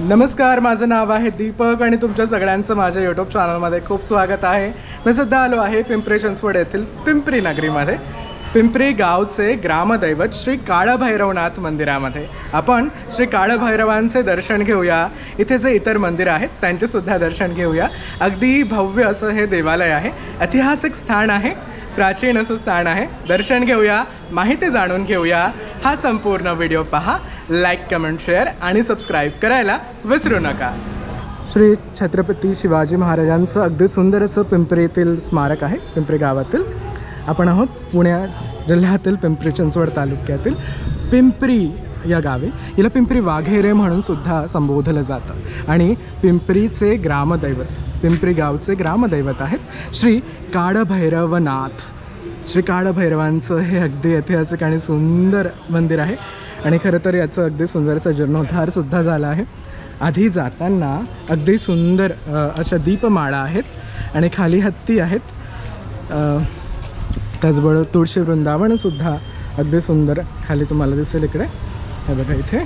नमस्कार, माझं नाव आहे दीपक आणि तुमच्या सगळ्यांचं माझ्या यूट्यूब चॅनलमध्ये खूप स्वागत आहे। मी सध्या आलो आहे पिंपरी चिंचवड येथील पिंपरी नगरीमध्ये। पिंपरी गावचे ग्रामदैवत श्री काळभैरवनाथ मंदिरामध्ये आपण श्री काळभैरवांचे दर्शन घेऊया। इथे जे इतर मंदिर आहेत त्यांचे सुद्धा दर्शन घेऊया। अगदी भव्य असं हे देवालय आहे, ऐतिहासिक स्थान आहे, प्राचीन असं स्थान आहे। दर्शन घेऊया, माहिती जाणून घेऊया। हा संपूर्ण व्हिडिओ पहा, लाईक कमेंट शेअर आणि सबस्क्राईब करायला विसरू नका। श्री छत्रपती शिवाजी महाराजांचं अगदी सुंदर असं पिंपरी येथील स्मारक आहे। पिंपरी गावातील आपण आहोत, पुणे जिल्ह्यातील पिंपरी चिंचवड तालुक्यातील पिंपरी या गावी। याला पिंपरी वाघेरे म्हणून सुद्धा संबोधलं जातं आणि पिंपरीचे ग्रामदैवत, पिंपरी गावचे ग्रामदैवत आहेत श्री काळभैरवनाथ। श्री काळभैरवांचं हे अगदी ऐतिहासिक आणि सुंदर मंदिर आहे आणि खरं तर याचं अगदी सुंदरसा जीर्णोद्धारसुद्धा झाला आहे। आधी जाताना अगदी सुंदर अशा दीपमाळा आहेत आणि खाली हत्ती आहेत। त्याचबरोबर तुळशी वृंदावनसुद्धा अगदी सुंदर खाली तुम्हाला दिसेल। इकडे हे बघा, इथे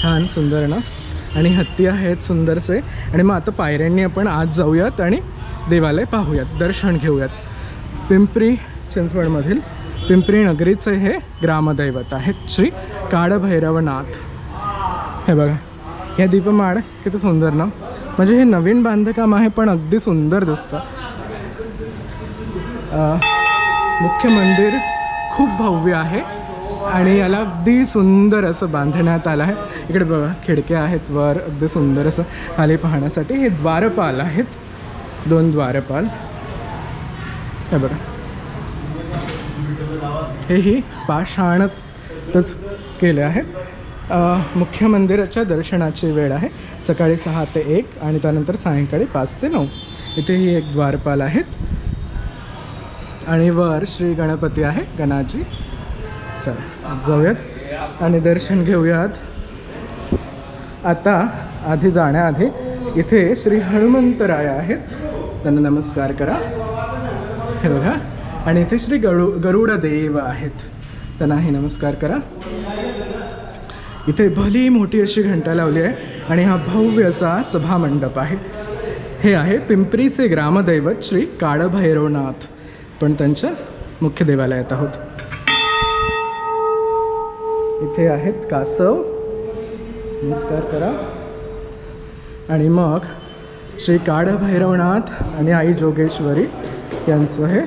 छान सुंदर ना आणि हत्ती आहेत सुंदरसे। आणि मग आता पायऱ्यांनी आपण आत जाऊयात आणि देवालय पाहूयात, दर्शन घेऊयात। पिंपरी चिंचवडमधील पिंपरी नगरीचे हे ग्रामदैवत आहेत श्री काळभैरवनाथ। हे बघा, ह्या दीपमाळ किती सुंदर ना, म्हणजे हे नवीन बांधकाम आहे पण अगदी सुंदर दिसतं। मुख्य मंदिर खूप भव्य आहे आणि याला अगदी सुंदर असं बांधण्यात आलं आहे। इकडे बघा, खिडक्या आहेत वर, अगदी सुंदर असं खाली पाहण्यासाठी। हे द्वारपाल आहेत, 2 द्वारपाल। हे बघा, हेही पाषाणच केले आहेत। मुख्य मंदिराच्या दर्शनाची वेळ आहे सकाळी 6 ते 1 आणि त्यानंतर सायंकाळी 5 ते 9। इथेही एक द्वारपाल आहेत आणि वर श्री गणपती आहे, गणाजी। चला जाऊयात आणि दर्शन घेऊयात। आता आधी जाण्याआधी इथे श्री हनुमंतराय आहेत, त्यांना नमस्कार करा। हे बघा, आणि इथे श्री गरुडदेव आहेत, त्यांनाही नमस्कार करा। इथे भली मोठी अशी घंटा लावली आहे आणि हा भव्य असा सभामंडप आहे। हे आहे पिंपरीचे ग्रामदैवत श्री काळभैरवनाथ। पण त्यांच्या मुख्य देवालयात आहोत। इथे आहेत कासव, नमस्कार करा। आणि मग श्री काळभैरवनाथ आणि आई जोगेश्वरी यांचं हे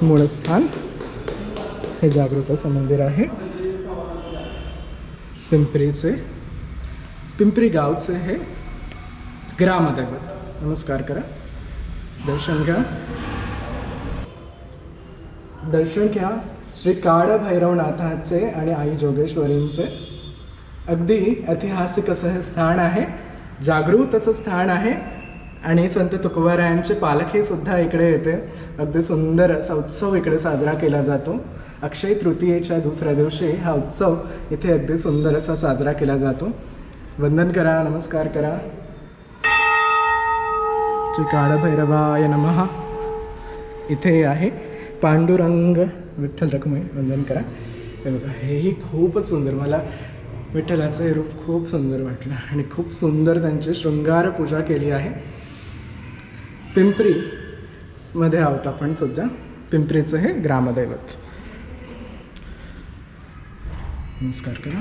मूळ स्थान, हे जागृत असं मंदिर आहे पिंपरीचे, पिंपरी गावचे हे ग्रामदैवत। नमस्कार करा, दर्शन घ्या, दर्शन घ्या श्री काळभैरवनाथाचे आणि आई जोगेश्वरींचे। अगदी ऐतिहासिक असं हे स्थान आहे, जागृत असं स्थान आहे आणि संत तुकोबारायांची पालखीसुद्धा इकडे येते। अगदी सुंदर असा उत्सव इकडे साजरा केला जातो। अक्षय तृतीयेच्या दुसऱ्या दिवशी हा उत्सव इथे अगदी सुंदर असा साजरा केला जातो। वंदन करा, नमस्कार करा। श्री काळभैरवाय नमः। इथे आहे पांडुरंग विठ्ठल रखुमाई, वंदन करा। हे बघा, हेही खूपच सुंदर, मला विठ्ठलाचं हे रूप खूप सुंदर वाटलं आणि खूप सुंदर त्यांची शृंगार पूजा केली आहे। पिंपरीमध्ये आहोत आपण सुद्धा, पिंपरीचं हे ग्रामदैवत। नमस्कार करा,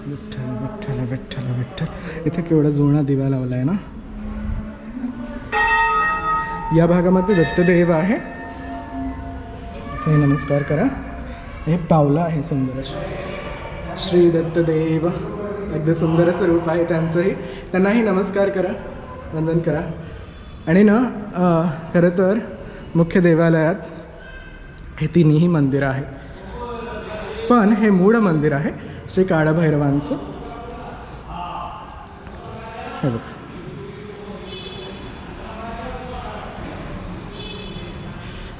विठ्ठल विठ्ठल विठ्ठल विठ्ठल। इथे केवढा जुना दिवा लावला आहे ना। या भागामध्ये दत्तदेव आहे, इथे नमस्कार करा। हे पावलं आहे सुंदर अशी, श्री दत्तदेव, अगदी सुंदर असं रूप आहे त्यांचंही, त्यांनाही नमस्कार करा, वंदन करा। आणि ना खरं तर मुख्य देवालयात हे तिन्ही मंदिरं आहेत, पण हे मूळ मंदिर आहे श्री काळभैरवांचं। हे बघा,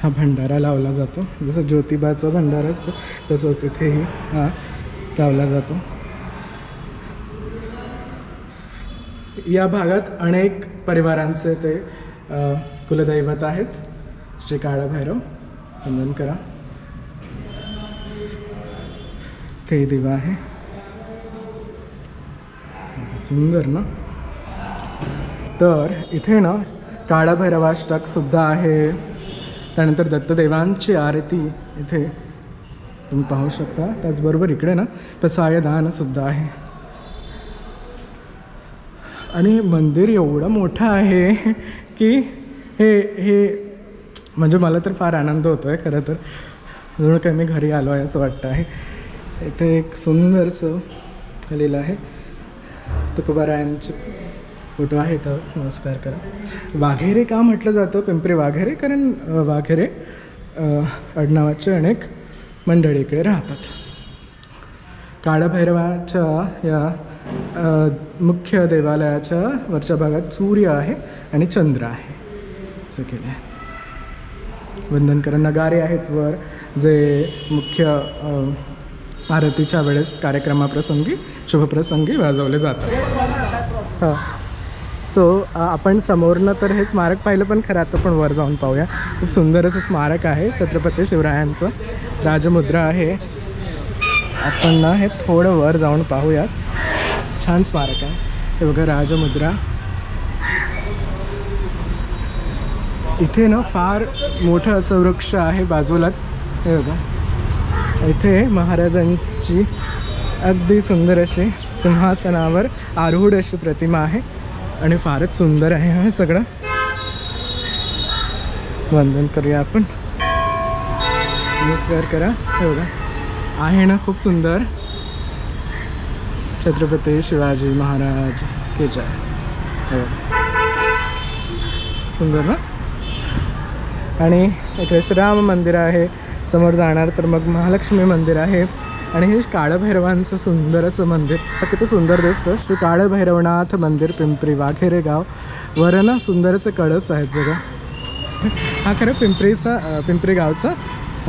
हा भंडारा लावला जातो, जसं ज्योतिबाचा भंडारा असतो तसंच इथेही हा लावला जातो। या भागात अनेक परिवारांचे ते कुलदैवत आहेत श्री काळभैरव। वंदन करा। ते दिवा आहे। सुंदर ना. तर इथे ना काळभैरवाष्टक सुद्धा आहे. त्यानंतर दत्तदेवांची आरती इथे तुम्ही पाहू शकता. त्याचबरोबर इकडे ना पसायदान सुद्धा आहे. आणि मंदिर एवढं मोठं आहे की हे म्हणजे मला तर फार आनंद होतो आहे खरं तर. जणू काही मी घरी आलो आहे असं वाटतं आहे. इथे एक सुंदरसं लिहिलं आहे. तुकोबारायांचे फोटो आहे तर नमस्कार करा. वाघेरे का म्हटलं जातं पिंपरी वाघेरे? कारण वाघेरे आडनावाचे अनेक मंडळी इकडे राहतात. काळभैरवाच्या या मुख्य देवालयाच्या वरच्या भागात सूर्य आहे आणि चंद्र आहे असं केलं आहे. वंदन करा. नगारे आहेत वर जे मुख्य आरतीच्या वेळेस कार्यक्रमाप्रसंगी शुभप्रसंगी वाजवले जातात. हां. सो आपण समोरनं तर हे स्मारक पाहिलं पण खरं आता पण वर जाऊन पाहूया. खूप सुंदर असं स्मारक आहे छत्रपती शिवरायांचं. राजमुद्रा आहे. आपण ना हे थोडं वर जाऊन पाहूयात. छान स्मारक आहे हे बघा. राजमुद्रा. इथे ना फार मोठं असं वृक्ष आहे बाजूलाच. हे बघा इथे महाराजांची अगदी सुंदर अशी सिंहासनावर आरूढ अशी प्रतिमा आहे आणि फारच सुंदर आहे हे सगळं. वंदन करूया आपण. नमस्कार करा. हे बघा आहे ना खूप सुंदर. छत्रपती शिवाजी महाराज की जय. सुंदर ना. आणि इकडे श्रीराम मंदिर आहे. समोर जाणार तर मग महालक्ष्मी मंदिर आहे. आणि हे काळभैरवांचं सुंदर असं मंदिर किती सुंदर दिसतं. श्री काळभैरवनाथ मंदिर पिंपरी वाघेरे गाव. वर ना सुंदर असे कळस आहेत बघा. हा खरं पिंपरी गावचा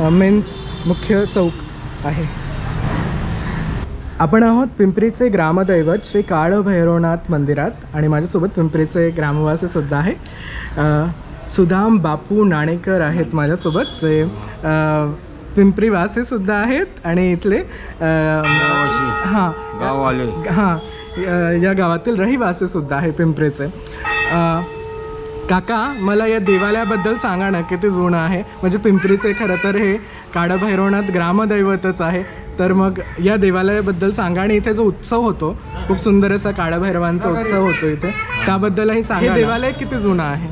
मेन मुख्य चौक आहे. आपण आहोत पिंपरीचे ग्रामदैवत श्री काळभैरवनाथ मंदिरात आणि माझ्यासोबत पिंपरीचे ग्रामवासी सुद्धा आहे. सुदाम बापू नाणेकर आहेत माझ्यासोबत जे पिंपरीवासी सुद्धा आहेत आणि इथले हां गाववाले हां या गावातील रहिवासी सुद्धा आहे पिंपरीचे. काका मला या देवालयाबद्दल सांगा ना किती जुनं आहे. म्हणजे पिंपरीचे खरं तर हे काळभैरवनाथ ग्रामदैवतच आहे. तर मग या देवालयाबद्दल सांगा. आणि इथे जो उत्सव होतो खूप सुंदर असा काळभैरवांचा उत्सव होतो इथे त्याबद्दलही सांगा. हे देवालय किती जुनं आहे?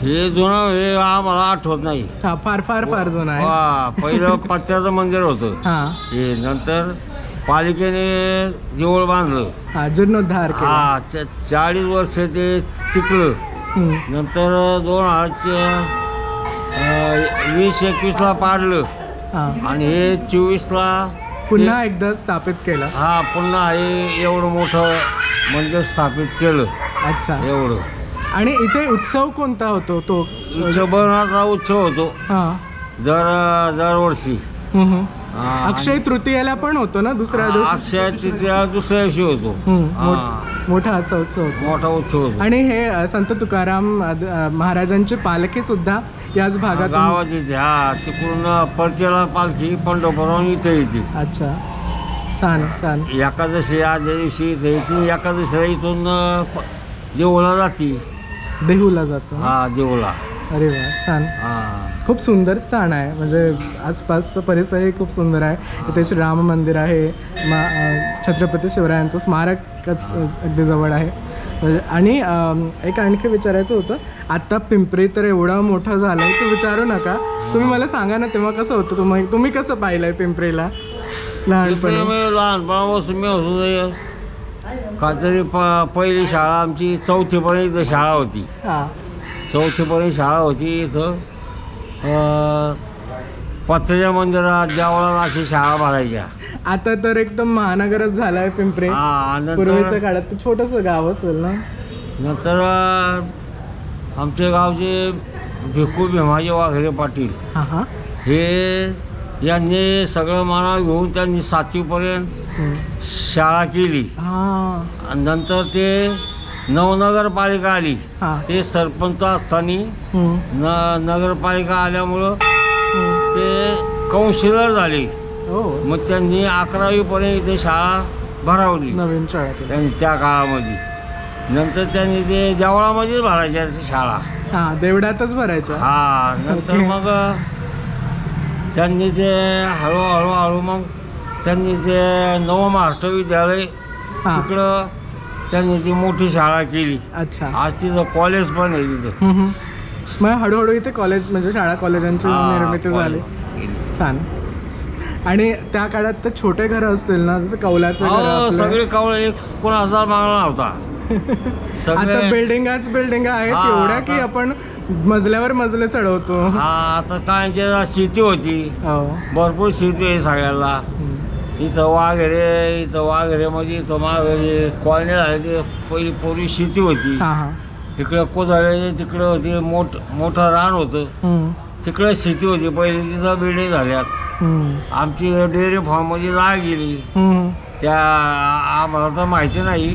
हे जुनं हे आम्हाला आठवत नाही. हा फार फार फार जुनं आहे. पहिलं पत्र्याचं मंदिर होतं. हां. हे नंतर पालिकेने देऊळ बांधलं. हा जीर्णोद्धार केला. हा 40 वर्ष ते टिकलं. नंतर 2020-21ला पाडलं. आणि हे 24ला पुन्हा एकदा स्थापित केलं. हा पुन्हा हे एवढं मोठं मंदिर स्थापित केलं. अच्छा एवढं. आणि इथे उत्सव कोणता होतो? तो उत्सवाचा उत्सव होतो. हां दरवर्षी. अक्षय तृतीयेला पण होतो ना दुसऱ्या दिवशी? अक्षय तृतीया दुसऱ्या दिवशी होतो. मोठा असा उत्सव होतो. मोठा उत्सव होतो. आणि हे संत तुकाराम महाराजांची पालखी सुद्धा याच भागात गावात येते. हा तिकडून परतीला पालखी पंढरपूरहून इथे येते. अच्छा छान छान. एकादशी आदल्या दिवशी इथे येते. एकादशीला इथून देऊला जाते. देहूला जातो. हा देऊला. अरे वा छान. खूप सुंदर स्थान आहे. म्हणजे आसपासचा परिसरही खूप सुंदर आहे. इथे श्रीराम मंदिर आहे. छत्रपती शिवरायांचं स्मारकच अगदी जवळ आहे. आणि एक आणखी विचारायचं होतं. आत्ता पिंपरी तर एवढं मोठं झालं आहे की विचारू नका. तुम्ही मला सांगा ना तेव्हा कसं होतं? तुम्ही कसं पाहिलं आहे पिंपरीला लहानपणी? लहानपणापासून मी होतो काहीतरी पहिली शाळा आमची 4थीपर्यंत इथं शाळा होती. हां 4थीपर्यंत शाळा होती इथं. पत्र्याच्या मंदिरात देवळात अशी शाळा भरायच्या. आता तर एकदम महानगरच झाला आहे पिंपरी. पूर्वीच्या काळात तर छोटंसं गाव असेल ना. नंतर आमच्या गावचे भिक्खू भीमाजी वाघेरे पाटील हे यांनी सगळं मानावर घेऊन त्यांनी 7वीपर्यंत शाळा केली. नंतर ते नगरपालिका आली. ते सरपंच असताना नगरपालिका आल्यामुळं ते कौन्सिलर झाले. मग त्यांनी 11वीपर्यंत इथे शाळा भरावली नवीन शाळा केली. त्यांनी त्या काळामध्ये. नंतर त्यांनी ते देवळामध्येच भरायच्या शाळा. हा, देवडातच भरायच्या. हा, नंतर ओके. मग त्यांनी ते हळूहळू मग त्यांनी ते नवमहाराष्ट्र विद्यालय हा. तिकडं त्यांनी ती मोठी शाळा केली. अच्छा. आज तिथं कॉलेज पण आहे तिथं. मग हळूहळू इथे कॉलेज म्हणजे शाळा कॉलेजांची हा, निर्मिती झाली. कॉलेज केली. छान. आणि त्या काळात तर छोटे घर असतील ना, जसं कौलाचं घर हो, आपलं. सगळे कवळे एक कोणाचा मागला नव्हता. आता बिल्डिंगाच बिल्डिंग आहेत हा, एवढ्या की आता- आपण मजल्यावर मजले चढवतो. हा, आता कायच्या शेती होती, हो. भरपूर शेती आहे सगळ्याला. इथं वाघेरे म्हणजे इथं माघेरे कॉलनी झाली. ते पहिली पूर्वी शेती होती. हा हा. इकडं कोजाळे तिकडं होती, मोठं रान होतं. तिकडं शेती होती पहिली. तिथं बिल्डिंग झाल्यात. आमची डेअरी फार्म मध्ये जागा गेली. त्या आम्हाला तर माहिती नाही.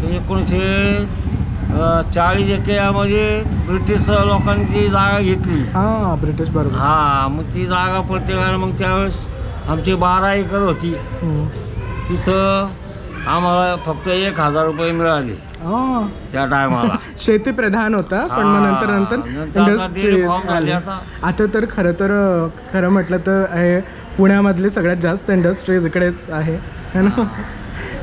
ते 1940 यामध्ये ब्रिटिश लोकांनी ती जागा घेतली. हा, ब्रिटिश बरोबर. हा, मग ती जागा प्रत्येकाला मग त्यावेळेस आमची 12 एकर होती. तिथं आम्हाला फक्त 1000 रुपये मिळाले त्या टायमाला. शेती प्रधान होता, पण मग नंतर नंतर आता इंडस्ट्री dairy farm झाली आता. आता तर खरं म्हटलं तर हे पुण्यामधली सगळ्यात जास्त इंडस्ट्रीज इकडेच आहे है ना.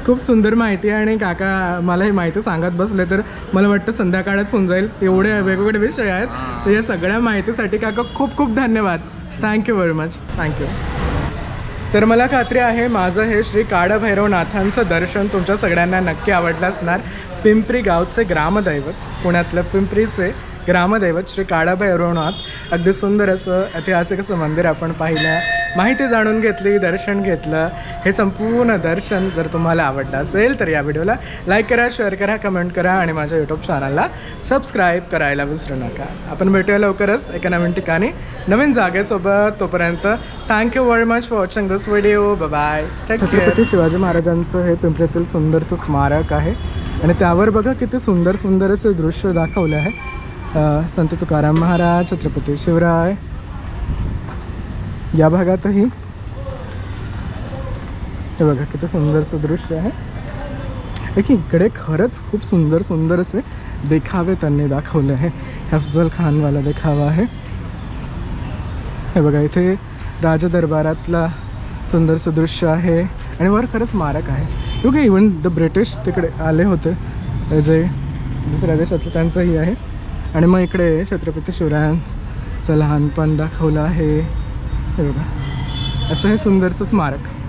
खूप सुंदर माहिती आहे. आणि काका मला ही माहिती सांगत बसले तर मला वाटतं संध्याकाळच होऊन जाईल. तेवढे वेगवेगळे विषय आहेत. तर या सगळ्या माहितीसाठी काका खूप खूप धन्यवाद. Thank you very much. थँक्यू. तर मला खात्री आहे माझं हे श्री काळभैरवनाथांचं दर्शन तुमच्या सगळ्यांना नक्की आवडलं असणार. पिंपरी गावचे ग्रामदैवत, पुण्यातलं पिंपरीचे ग्रामदैवत श्री काळभैरवनाथ. अगदी सुंदर असं ऐतिहासिक असं मंदिर आपण पाहिलं, माहिती जाणून घेतली, दर्शन घेतलं. हे संपूर्ण दर्शन जर तुम्हाला आवडलं असेल तर या व्हिडिओला लाईक करा, शेअर करा, कमेंट करा आणि माझ्या यूट्यूब चॅनलला सबस्क्राईब करायला विसरू नका. आपण भेटूया लवकरच एका नवीन ठिकाणी नवीन जागेसोबत. तोपर्यंत thank you very much for watching this video. Bye. Chhatrapati Shivaji महाराजांचं हे पिंपरीतील सुंदरचं स्मारक आहे. आणि त्यावर बघा किती सुंदर सुंदर असे दृश्य दाखवले आहे. संत तुकाराम महाराज, छत्रपती शिवराय. या भागातही हे बघा किती सुंदरचं दृश्य आहे. की इकडे खरंच खूप सुंदर सुंदर असे देखावे त्यांनी दाखवले आहे. अफजल खानवाला देखावा आहे. हे बघा इथे राजदरबारातला सुंदरचं दृश्य आहे. आणि वर खरं स्मारक आहे. क्योंकि इवन द ब्रिटिश तिकडे आले होते, जे दुसऱ्या देशातलं त्यांचंही आहे. आणि मग इकडे छत्रपती शिवरायांचं लहानपण दाखवलं आहे. हे बघा असं हे सुंदरचं स्मारक.